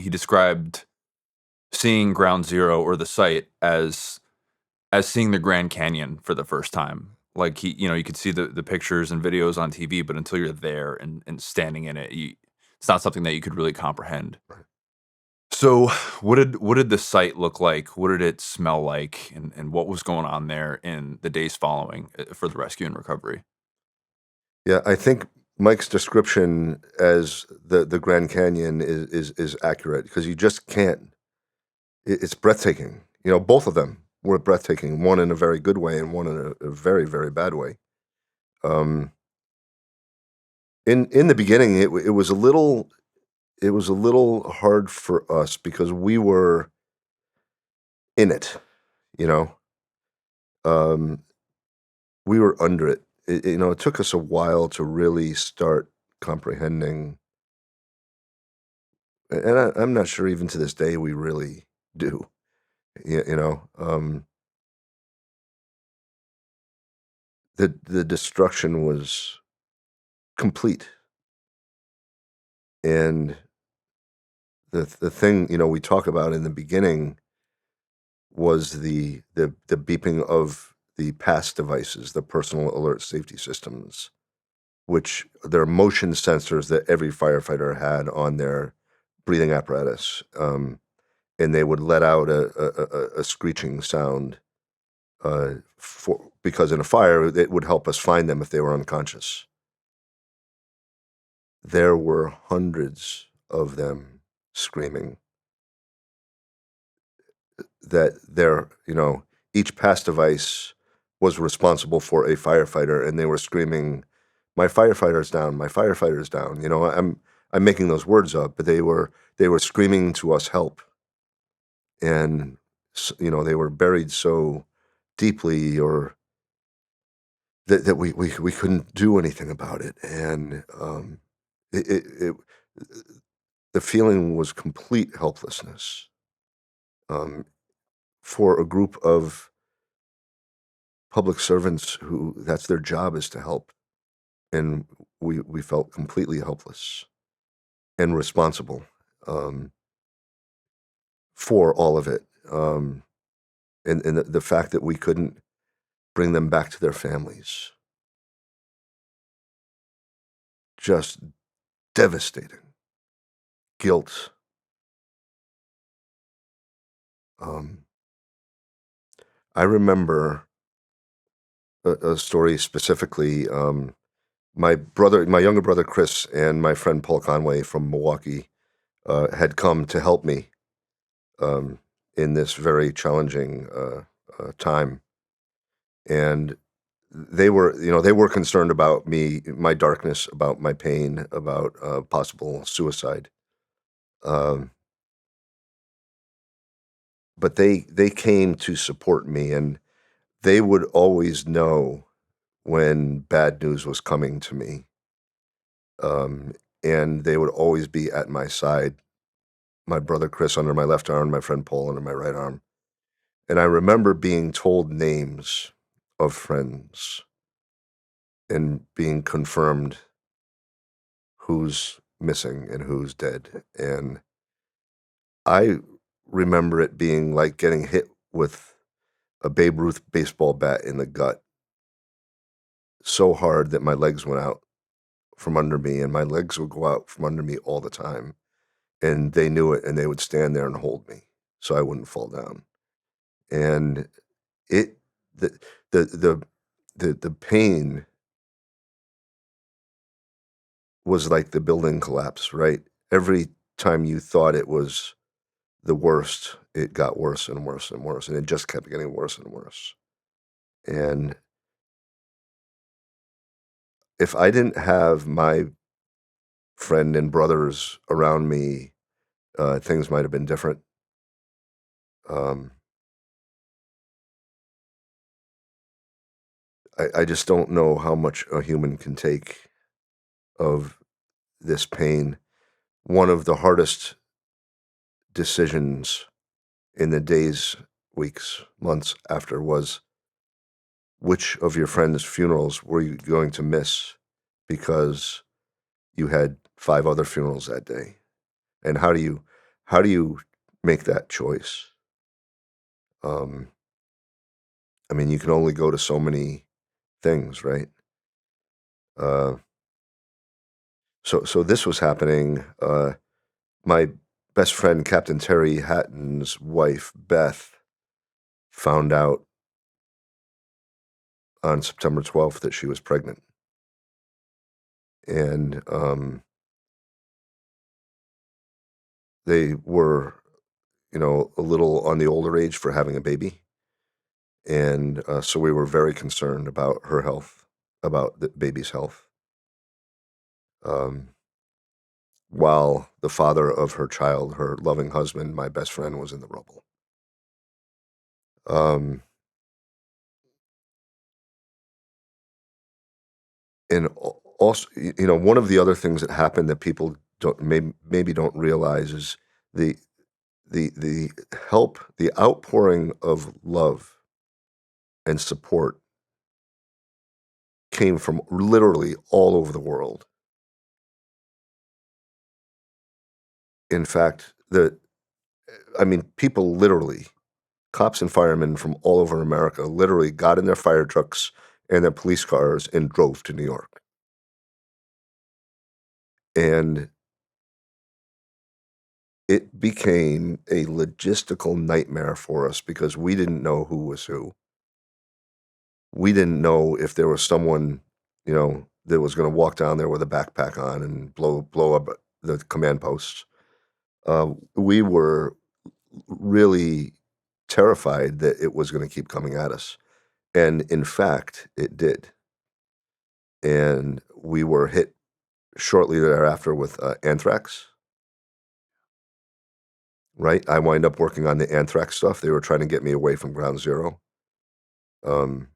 he described seeing Ground Zero or the site as seeing the Grand Canyon for the first time. Like you could see the pictures and videos on TV, but until you're there and standing in it, it's not something that you could really comprehend. Right. So, what did the site look like? What did it smell like? And what was going on there in the days following for the rescue and recovery? Yeah, I think Mike's description as the Grand Canyon is accurate because you just can't. It's breathtaking. Both of them were breathtaking. One in a very good way, and one in a very very bad way. Um, in the beginning, it was a little hard for us because we were in it. You know, um, we were under it. It took us a while to really start comprehending, and I'm not sure even to this day we really do. The destruction was complete, and the thing we talk about in the beginning was the beeping of the PASS devices, the personal alert safety systems, which they're motion sensors that every firefighter had on their breathing apparatus, and they would let out a screeching sound because in a fire it would help us find them if they were unconscious. There were hundreds of them screaming that each pass device was responsible for a firefighter, and they were screaming, "My firefighter's down! My firefighter's down!" I'm making those words up, but they were screaming to us help, and they were buried so deeply, or that we couldn't do anything about it, and it the feeling was complete helplessness. Um, for a group of public servants who that's their job is to help, and we felt completely helpless and responsible, um, for all of it, and the fact that we couldn't bring them back to their families, just devastating. Guilt. um, I remember a story specifically. My younger brother Chris and my friend Paul Conway from Milwaukee had come to help me, um, in this very challenging time, and they were concerned about me, my darkness, about my pain, about possible suicide. Um, but they came to support me, and they would always know when bad news was coming to me, um, and they would always be at my side. My brother Chris under my left arm, my friend Paul under my right arm. And I remember being told names of friends and being confirmed who's missing and who's dead. And I remember it being like getting hit with a Babe Ruth baseball bat in the gut so hard that my legs went out from under me, and my legs would go out from under me all the time. And they knew it, and they would stand there and hold me so I wouldn't fall down. And it the the the the pain was like the building collapse, right? Every time you thought it was the worst, it got worse and worse and worse, and it just kept getting worse and worse. And if I didn't have my friend and brothers around me, things might have been different. Um, I just don't know how much a human can take of this pain. One of the hardest decisions in the days, weeks, months after was, which of your friends' funerals were you going to miss because you had 5 other funerals that day? And how do you make that choice? Um, I mean, you can only go to so many things, right? Uh, so this was happening. My best friend, Captain Terry Hatton's wife, Beth, found out on September 12th that she was pregnant. And they were, a little on the older age for having a baby. And so we were very concerned about her health, about the baby's health. Um, while the father of her child, her loving husband, my best friend, was in the rubble. Um, and also, one of the other things that happened that people don't maybe don't realize is the the help, the outpouring of love and support came from literally all over the world. In fact, people literally, cops and firemen from all over America, literally got in their fire trucks and their police cars and drove to New York. And it became a logistical nightmare for us because we didn't know who was who. We didn't know if there was someone, that was going to walk down there with a backpack on and blow up the command posts. We were really terrified that it was going to keep coming at us, and in fact, it did. And we were hit shortly thereafter with anthrax. Right, I wind up working on the anthrax stuff. They were trying to get me away from Ground Zero. Um,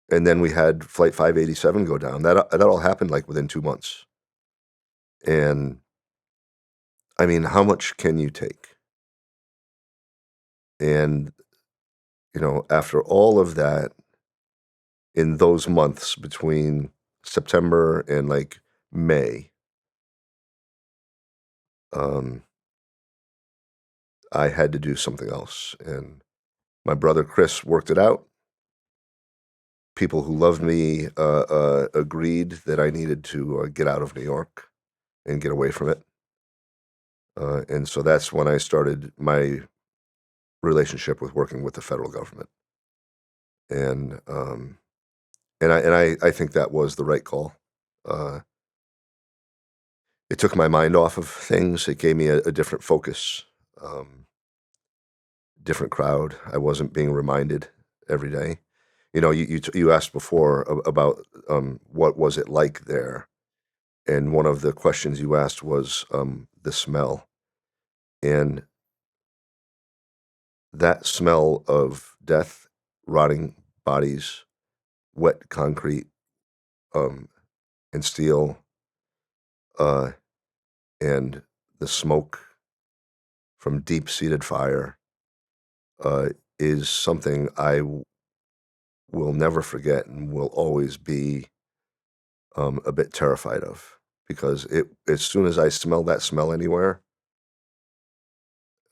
and then we had Flight 587 go down. That all happened like within 2 months. And I mean, how much can you take? And after all of that, in those months between September and like May, um, I had to do something else. And my brother Chris worked it out. People who loved me agreed that I needed to get out of New York and get away from it. And so that's when I started my relationship with working with the federal government. And I think that was the right call. Uh, it took my mind off of things. It gave me a different focus, um, different crowd. I wasn't being reminded every day. You asked before about what was it like there, and one of the questions you asked was the smell, and that smell of death, rotting bodies, wet concrete, um, and steel, uh, and the smoke from deep-seated fire, uh, is something will never forget and will always be a bit terrified of, because as soon as I smell that smell anywhere,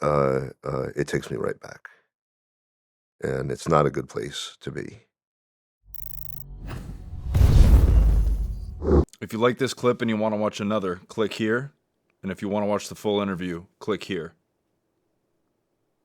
it takes me right back, and it's not a good place to be. If you like this clip and you want to watch another, click here. And if you want to watch the full interview, click here.